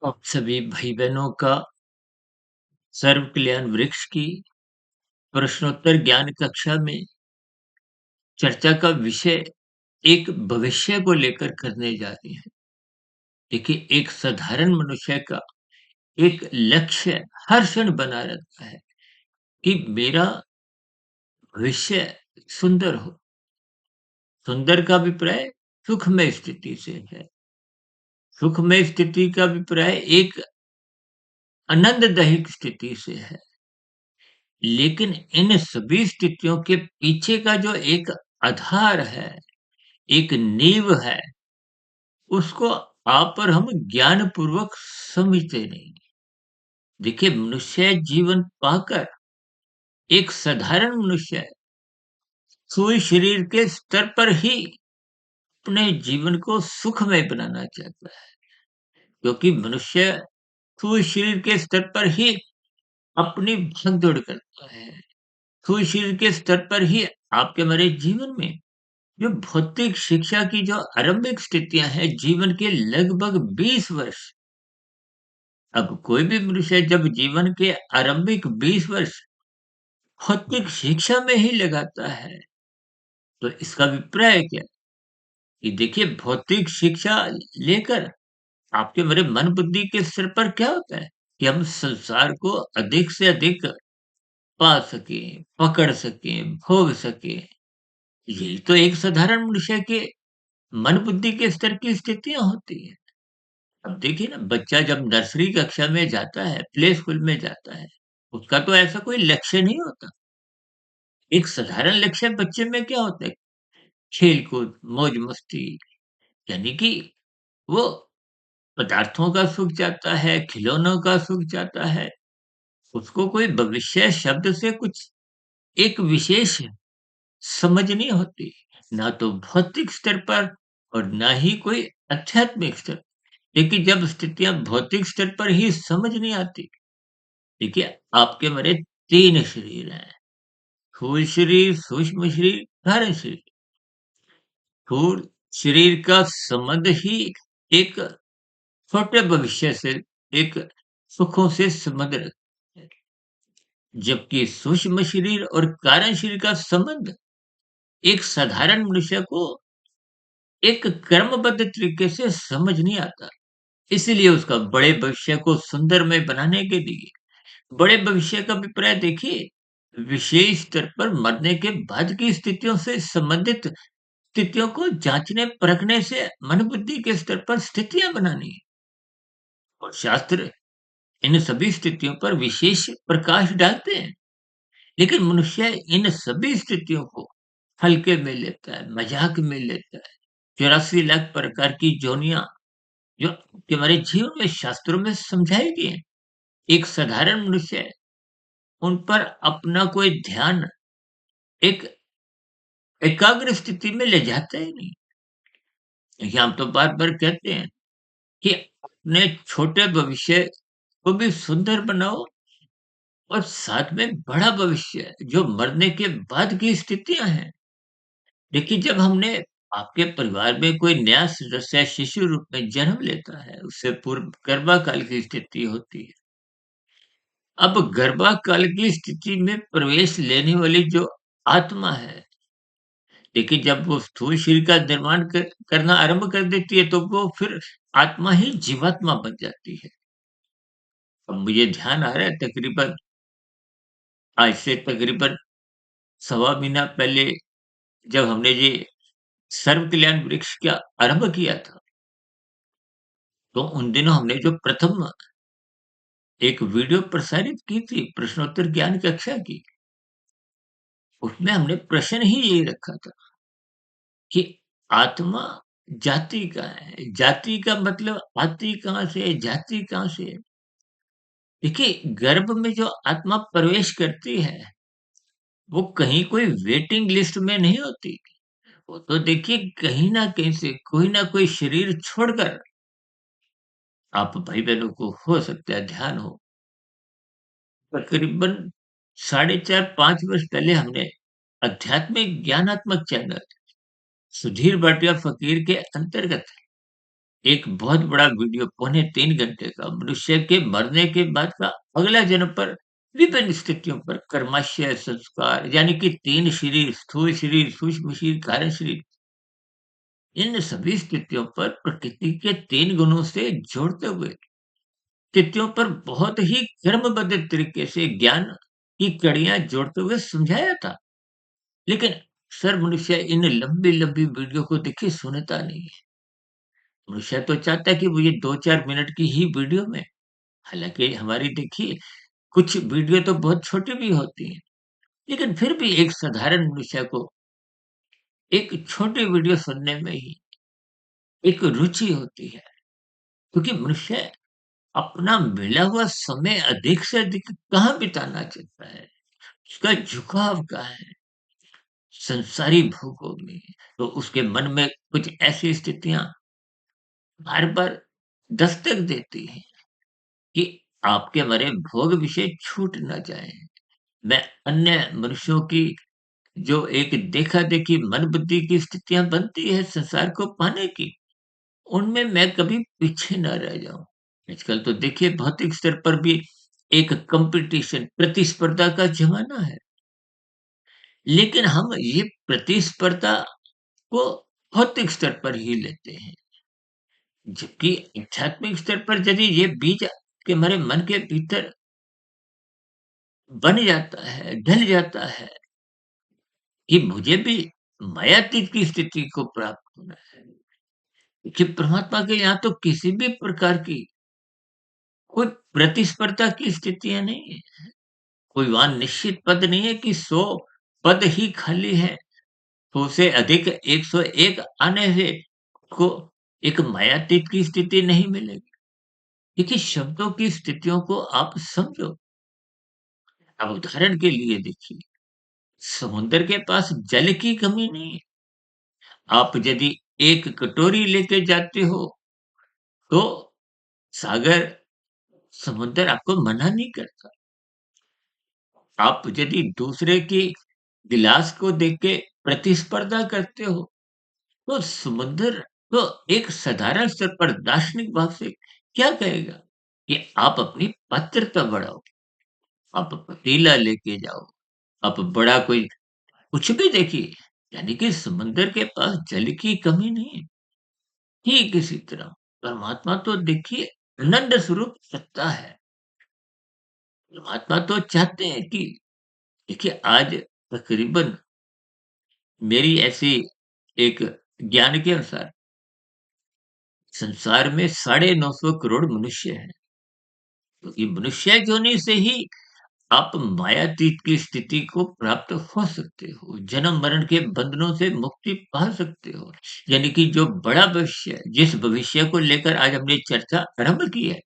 आप सभी भाई-बहनों का सर्व कल्याण वृक्ष की प्रश्नोत्तर ज्ञान कक्षा में चर्चा का विषय एक भविष्य को लेकर करने जा रहे हैं। देखिए, एक साधारण मनुष्य का एक लक्ष्य हर क्षण बना रहता है कि मेरा भविष्य सुंदर हो। सुंदर का अभिप्राय सुखमय स्थिति से है। सुखमय स्थिति का अभिप्राय एक आनंददायक स्थिति से है। लेकिन इन सभी स्थितियों के पीछे का जो एक आधार है, एक नींव है, उसको आप और हम ज्ञानपूर्वक समझते नहीं। देखिए, मनुष्य जीवन पाकर एक साधारण मनुष्य स्थूल शरीर के स्तर पर ही अपने जीवन को सुखमय बनाना चाहता है, क्योंकि मनुष्य स्थूल शरीर के स्तर पर ही अपनी भाग-दौड़ करता है। स्थूल शरीर के स्तर पर ही आपके हमारे जीवन में जो भौतिक शिक्षा की जो आरंभिक स्थितियाँ हैं, जीवन के लगभग 20 वर्ष। अब कोई भी मनुष्य जब जीवन के आरंभिक 20 वर्ष भौतिक शिक्षा में ही लगाता है, तो इसका अभिप्राय क्या? कि देखिए, भौतिक शिक्षा लेकर आपके मेरे मन बुद्धि के स्तर पर क्या होता है कि हम संसार को अधिक से अधिक पा सकें, पकड़ सकें, भोग सकें। यही तो एक साधारण मनुष्य के मन बुद्धि के स्तर की स्थितियाँ होती हैं। अब देखिए ना, बच्चा जब नर्सरी कक्षा में जाता है, प्ले स्कूल में जाता है, उसका तो ऐसा कोई लक्ष्य नहीं होता। एक साधारण लक्ष्य बच्चे में क्या होता है? खेल-कूद, मौज-मस्ती, यानी कि वो पदार्थों का सुख चाहता है, खिलौनों का सुख चाहता है। उसको कोई भविष्य शब्द से कुछ एक विशेष समझ नहीं होती, ना तो भौतिक स्तर पर और ना ही कोई आध्यात्मिक स्तर। लेकिन जब स्थितियाँ भौतिक स्तर पर ही समझ नहीं आती, देखिए, आपके हमारे 3 शरीर हैं, स्थूल शरीर, सूक्ष्म शरीर, कारण शरीर। स्थूल शरीर का संबंध ही एक छोटे भविष्य से, एक सुखों से संबंध रखता है। जबकि सूक्ष्म शरीर और कारण शरीर का संबंध एक साधारण मनुष्य को एक क्रमबद्ध तरीके से समझ नहीं आता। इसीलिए उसका बड़े भविष्य को सुंदरमय बनाने के लिए बड़े भविष्य का अभिप्राय देखिए, विशेष स्तर पर मरने के बाद की स्थितियों से संबंधित स्थितियों को जाँचने परखने से मन बुद्धि के स्तर पर स्थितियाँ बनानी है। और शास्त्र इन सभी स्थितियों पर विशेष प्रकाश डालते हैं। लेकिन मनुष्य इन सभी स्थितियों को हल्के में लेता है, मज़ाक में लेता है। 84 लाख प्रकार की योनियाँ जो कि हमारे जीवन में शास्त्रों में समझाई गई हैं। एक साधारण मनुष्य है, उन पर अपना कोई ध्यान एक एकाग्र स्थिति में ले जाता ही नहीं। देखिए, हम तो बार-बार कहते हैं कि अपने छोटे भविष्य को भी सुंदर बनाओ और साथ में बड़ा भविष्य जो मरने के बाद की स्थितियाँ हैं। देखिए, जब हमने आपके परिवार में कोई नया सदस्य शिशु रूप में जन्म लेता है, उससे पूर्व गर्भाकाल की स्थिति होती है। अब गर्भाकाल की स्थिति में प्रवेश लेने वाली जो आत्मा है, देखिए, जब वो स्थूल शरीर का निर्माण करना आरंभ कर देती है, तो वो फिर आत्मा ही जीवात्मा बन जाती है। अब मुझे ध्यान आ रहा है, तकरीबन आज से तकरीबन सवा महीना पहले जब हमने ये सर्व कल्याण वृक्ष का आरंभ किया था, तो उन दिनों हमने जो प्रथम एक वीडियो प्रसारित की थी प्रश्नोत्तर ज्ञान कक्षा की, उसमें हमने प्रश्न ही यही रखा था कि आत्मा जाति का है। जाति का मतलब आती कहाँ से है, जाति कहाँ से है? देखिए, गर्भ में जो आत्मा प्रवेश करती है, वो कहीं कोई वेटिंग लिस्ट में नहीं होती। वो तो देखिए, कहीं न कहीं से कोई न कोई शरीर छोड़कर आप भाई-बहनों को हो सकता है ध्यान हो, तकरीबन साढ़े 4-5 वर्ष पहले हमने आध्यात्मिक ज्ञानात्मक चैनल सुधीर भाटिया फ़कीर के अंतर्गत एक बहुत बड़ा वीडियो पौने 3 घंटे का मनुष्य के मरने के बाद का अगला जन्म पर विभिन्न स्थितियों पर कर्माशय संस्कार यानी कि 3 शरीर, स्थूल शरीर, सूक्ष्म शरीर, कारण शरीर, इन सभी स्थितियों पर प्रकृति के 3 गुणों से जोड़ते हुए स्थितियों पर बहुत ही क्रमबद्ध तरीके से ज्ञान की कड़ियाँ जोड़ते हुए समझाया था। लेकिन अक्सर मनुष्य इन लंबी-लंबी वीडियो को देखिए सुनता नहीं है। मनुष्य तो चाहता है कि वो ये 2-4 मिनट की ही वीडियो में, हालाँकि हमारी देखिए कुछ वीडियो तो बहुत छोटी भी होती हैं, लेकिन फिर भी एक साधारण मनुष्य को एक छोटी वीडियो सुनने में ही एक रुचि होती है, क्योंकि मनुष्य अपना मिला हुआ समय अधिक से अधिक कहाँ बिताना चाहता है, उसका झुकाव कहाँ है, संसारी भोगों में। तो उसके मन में कुछ ऐसी स्थितियाँ बार-बार दस्तक देती हैं कि आपके हमारे भोग विषय छूट ना जाएँ। मैं अन्य मनुष्यों की जो एक देखा-देखी मन-बुद्धि की स्थितियाँ बनती है संसार को पाने की, उनमें मैं कभी पीछे ना रह जाऊँ। आजकल तो देखिए भौतिक स्तर पर भी एक कॉम्पिटिशन प्रतिस्पर्धा का ज़माना है। लेकिन हम ये प्रतिस्पर्धा को भौतिक स्तर पर ही लेते हैं। जबकि आध्यात्मिक स्तर पर यदि ये बीज के हमारे मन के भीतर बन जाता है, ढल जाता है कि मुझे भी मायातीत की स्थिति को प्राप्त होना है। कि परमात्मा के यहाँ तो किसी भी प्रकार की कोई प्रतिस्पर्धा की स्थितियाँ नहीं है। कोई वहाँ निश्चित पद नहीं है कि 100 पद ही खाली हैं, तो उसे अधिक 101 आने से को एक मायातीत की स्थिति नहीं मिलेगी। देखिए शब्दों की स्थितियों को आप समझो। अब उदाहरण के लिए देखिए, समुद्र के पास जल की कमी नहीं है। आप यदि एक कटोरी लेके जाते हो, तो सागर समुद्र आपको मना नहीं करता। आप यदि दूसरे की गिलास को देख के प्रतिस्पर्धा करते हो, तो समुद्र तो एक साधारण स्तर पर दार्शनिक भाव से क्या कहेगा कि आप अपनी पात्रता बढ़ाओ, आप पतीला लेके जाओ, आप बड़ा कोई कुछ भी देखिए, यानी कि समुद्र के पास जल की कमी नहीं है। ठीक इसी तरह परमात्मा तो देखिए अनंत स्वरूप सत्ता है। परमात्मा तो चाहते हैं कि देखिए आज तकरीबन मेरी ऐसी एक ज्ञान के अनुसार संसार में 950 करोड़ मनुष्य हैं। तो ये मनुष्य योनि से ही आप मायातीत की स्थिति को प्राप्त हो सकते हो। जन्म-मरण के बंधनों से मुक्ति पा सकते हो। यानी कि जो बड़ा भविष्य है, जिस भविष्य को लेकर आज हमने चर्चा आरंभ की है,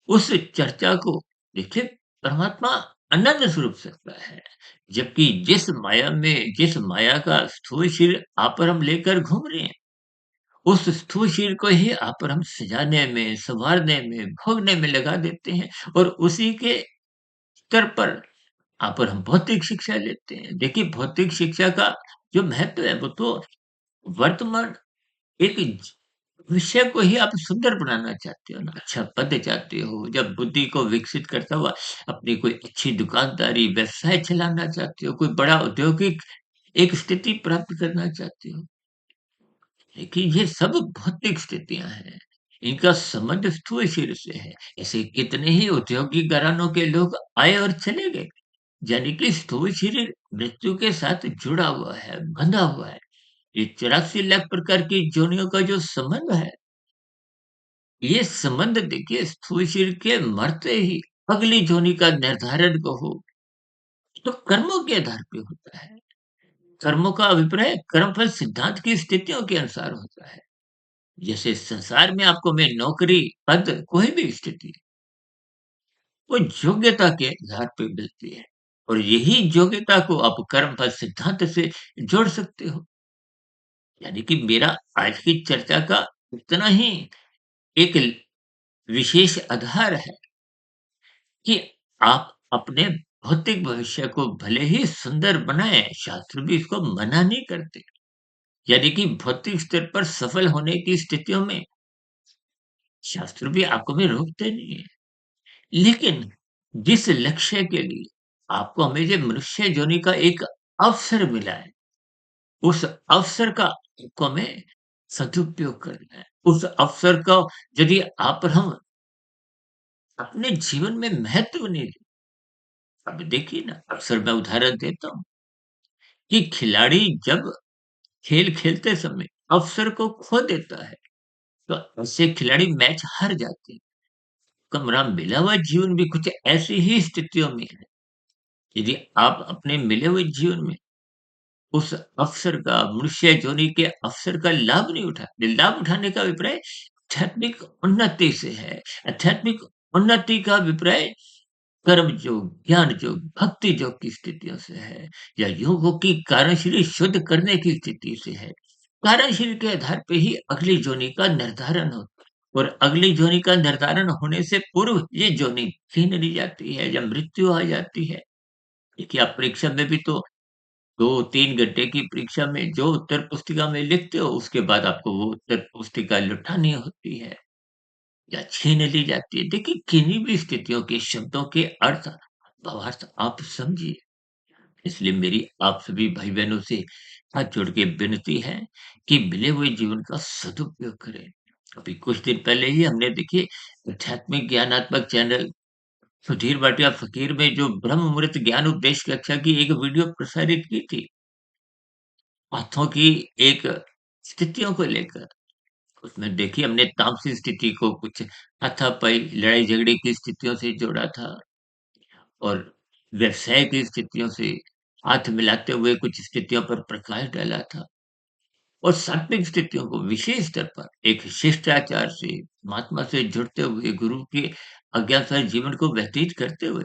उस चर्चा को देखिए परमात्मा अनंत स्वरूप सत्ता है। जबकि जिस माया का स्थूल शरीर आप पर हम लेकर घूम रहे हैं, उस स्थूल शरीर को ही आप पर हम सजाने में, सँवारने में, भोगने में लगा देते हैं और उसी के स्तर पर आप और हम भौतिक शिक्षा लेते हैं। देखिए भौतिक शिक्षा का जो महत्व है वो तो वर्तमान एक ज विषय को ही आप सुंदर बनाना चाहते हो ना, अच्छा पद चाहते हो, जब बुद्धि को विकसित करता हुआ अपनी कोई अच्छी दुकानदारी, व्यवसाय चलाना चाहते हो, कोई बड़ा औद्योगिक एक स्थिति प्राप्त करना चाहते हो। देखिए ये सब भौतिक स्थितियाँ हैं। इनका संबंध स्थूल शरीर से है। ऐसे कितने ही औद्योगिक घरानों के लोग आए और चले गए। यानी कि स्थूल शरीर मृत्यु के साथ जुड़ा हुआ है, बंधा हुआ है। ये 84 लाख प्रकार की योनियों का जो संबंध है, ये संबंध देखिए स्थूल शरीर के मरते ही अगली योनि का निर्धारण कहो तो कर्मों के आधार पे होता है। कर्मों का अभिप्राय कर्मफल सिद्धांत की स्थितियों के अनुसार होता है। जैसे संसार में आपको मैं नौकरी, पद, कोई भी स्थिति, वो योग्यता के आधार पे मिलती है और यही योग्यता को आप कर्मफल सिद्धांत से जोड़ सकते हो। यानी कि मेरा आज की चर्चा का इतना ही एक विशेष आधार है कि आप अपने भौतिक भविष्य को भले ही सुंदर बनाएँ, शास्त्र भी इसको मना नहीं करते। यानी कि भौतिक स्तर पर सफल होने की स्थितियों में शास्त्र भी आपको में रोकते नहीं है। लेकिन जिस लक्ष्य के लिए आपको हमें जो मनुष्य योनि का एक अवसर मिला है, उस अवसर का आपको हमें सदुपयोग करना है। उस अवसर का यदि आप और हम अपने जीवन में महत्व नहीं दें, अब देखिए ना, अक्सर मैं उदाहरण देता हूँ कि खिलाड़ी जब खेल खेलते समय अवसर को खो देता है, तो ऐसे खिलाड़ी मैच हार जाते हैं। कमरा मिला हुआ जीवन भी कुछ ऐसी ही स्थितियों में है। यदि आप अपने मिले हुए जीवन में उस अवसर का, मनुष्य योनि के अवसर का लाभ नहीं लाभ उठाने का अभिप्राय आध्यात्मिक उन्नति से है। आध्यात्मिक उन्नति का अभिप्राय कर्म योग, ज्ञान योग, भक्ति योग की स्थितियों से है, या योगों की कार्यशैली शुद्ध करने की स्थिति से है। कार्यशैली के आधार पे ही अगली योनि का निर्धारण होता है, और अगली योनि का निर्धारण होने से पूर्व ये योनि छीन ली जाती है या मृत्यु आ जाती है। देखिए, आप परीक्षा में भी तो 2-3 घंटे की परीक्षा में जो उत्तर पुस्तिका में लिखते हो, उसके बाद आपको वो उत्तर पुस्तिका लौटानी होती है या छीन ली जाती है। देखिए, किन्हीं भी स्थितियों के शब्दों के अर्थ, भावार्थ आप समझिए। इसलिए मेरी आप सभी भाई-बहनों से हाथ जोड़ के विनती है कि मिले हुए जीवन का सदुपयोग करें। अभी कुछ दिन पहले ही हमने देखिए आध्यात्मिक ज्ञानात्मक चैनल सुधीर भाटिया फ़कीर में जो ब्रह्म मुहूर्त ज्ञान उपदेश कक्षा की एक वीडियो प्रसारित की थी। हाथों की एक स्थितियों को लेकर, उसमें देखिए हमने तामसिक स्थिति को कुछ हाथापाई, लड़ाई-झगड़े की स्थितियों से जोड़ा था, और व्यवसाय की स्थितियों से हाथ मिलाते हुए कुछ स्थितियों पर प्रकाश डाला था, और सात्विक स्थितियों को विशेष स्तर पर एक शिष्टाचार से, महात्मा से जुड़ते हुए, गुरु के आज्ञानुसार जीवन को व्यतीत करते हुए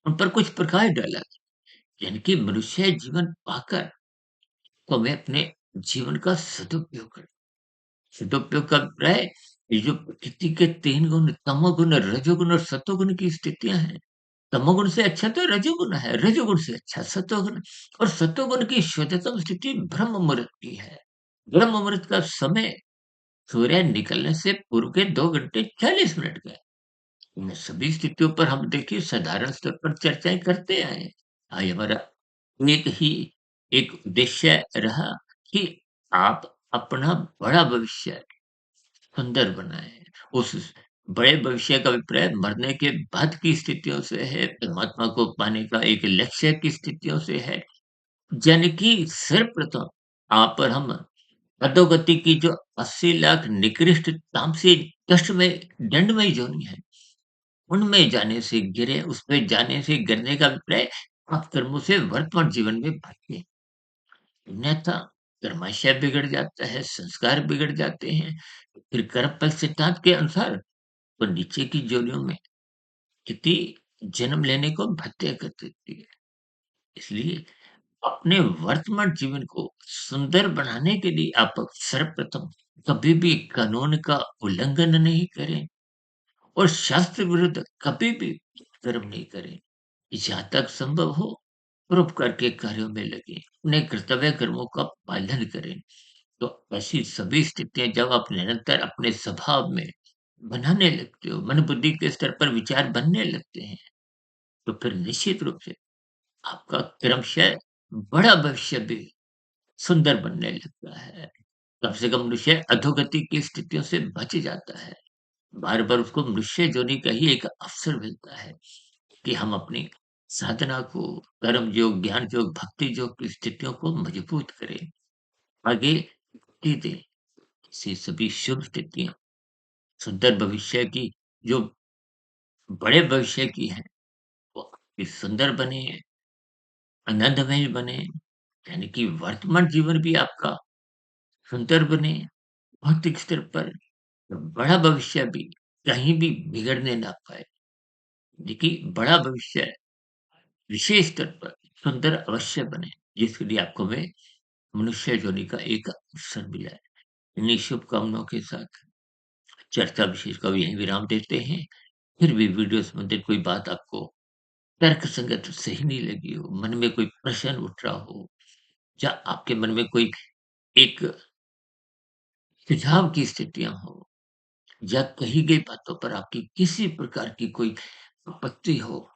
उन पर कुछ प्रकाश डाला। यानी कि मनुष्य जीवन पाकर तो हमें अपने जीवन का सदुपयोग करना। सदुपयोग का अभिप्राय, ये जो प्रकृति के 3 गुण, तमोगुण, रजोगुण और सतोगुण की स्थितियाँ हैं। तमोगुण से अच्छा तो रजोगुण है, रजोगुण से अच्छा सतोगुण, और सतोगुण की शुद्धतम स्थिति ब्रह्म मुहूर्त की है। ब्रह्म मुहूर्त का समय सूर्य निकलने से पूर्व के 2 घंटे 40 मिनट का है। इन सभी स्थितियों पर हम देखिए साधारण स्तर पर चर्चाएँ करते आए हैं। आज हमारा एक ही एक उद्देश्य रहा कि आप अपना बड़ा भविष्य सुंदर बनाएँ। उस बड़े भविष्य का अभिप्राय मरने के बाद की स्थितियों से है, परमात्मा को पाने का एक लक्ष्य की स्थितियों से है। यानी कि सर्वप्रथम आप और हम अधोगति की जो 80 लाख निकृष्ट तामसिक कष्टमय दंडमय योनि है, उनमें जाने से गिरे, उसमें जाने से गिरने का अभिप्राय पाप कर्मों से वर्तमान जीवन में भटके। अन्यथा कर्माशय बिगड़ जाता है, संस्कार बिगड़ जाते हैं। फिर कर्मफल सिद्धांत के अनुसार तो नीचे की योनियों में स्थिति जन्म लेने को बाध्य कर देती है। इसलिए अपने वर्तमान जीवन को सुंदर बनाने के लिए आप सर्वप्रथम कभी भी कानून का उल्लंघन नहीं करें, और शास्त्र विरुद्ध कभी भी कर्म नहीं करें। जहाँ तक संभव हो परोपकार के कार्यों में लगे, अपने कर्तव्य कर्मों का पालन करें। तो ऐसी सभी स्थितियाँ जब आप निरंतर अपने स्वभाव में बनाने लगते हो, मन बुद्धि के स्तर पर विचार बनने लगते हैं, तो फिर निश्चित रूप से आपका क्रमशः बड़ा भविष्य भी सुंदर बनने लगता है। कम से कम मनुष्य अधोगति की स्थितियों से बच जाता है। बार-बार उसको मनुष्य योनि का ही एक अवसर मिलता है कि हम अपनी साधना को, कर्म योग, ज्ञान योग, भक्ति योग की स्थितियों को मजबूत करें, आगे बढ़ती दें। ऐसी सभी शुभ स्थितियाँ सुंदर भविष्य की, जो बड़े भविष्य की हैं, वो काफ़ी सुंदर बने, आनंदमय बने, यानी कि वर्तमान जीवन भी आपका सुंदर बने, भौतिक स्तर पर बड़ा भविष्य भी कहीं भी बिगड़ने ना पाए। देखिए, बड़ा भविष्य विशेष स्तर पर सुंदर अवश्य बने, जिसके लिए आपको मैं मनुष्य योनि का एक अवसर मिला है। इन्हीं शुभकामनाओं के साथ चर्चा विशेष का यहीं विराम देते हैं। फिर भी वीडियो संबंधित कोई बात आपको तर्कसंगत सही नहीं लगी हो, मन में कोई प्रश्न उठ रहा हो, या आपके मन में कोई एक सुझाव की स्थितियाँ हो, या कही गई बातों पर आपकी किसी प्रकार की कोई आपत्ति हो,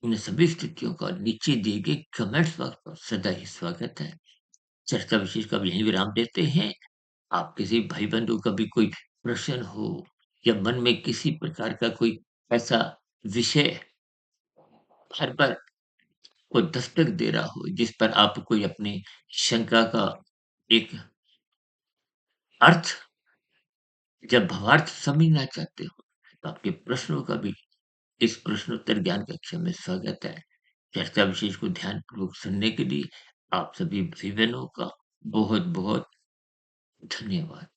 इन सभी स्थितियों का नीचे दिए गए कमेंट्स बॉक्स पर सदा ही स्वागत है। चर्चा विशेष का अब यहीं विराम देते हैं। आप किसी भाई-बंधु का भी कोई प्रश्न हो या मन में किसी प्रकार का कोई ऐसा विषय हर बार को दस्तक दे रहा हो, जिस पर आप कोई अपनी शंका का एक अर्थ जब भावार्थ समझना चाहते हो, तो आपके प्रश्नों का भी इस प्रश्नोत्तर ज्ञान कक्षा में स्वागत है। चर्चा विशेष को ध्यानपूर्वक सुनने के लिए आप सभी भाई-बहनों का बहुत-बहुत धन्यवाद।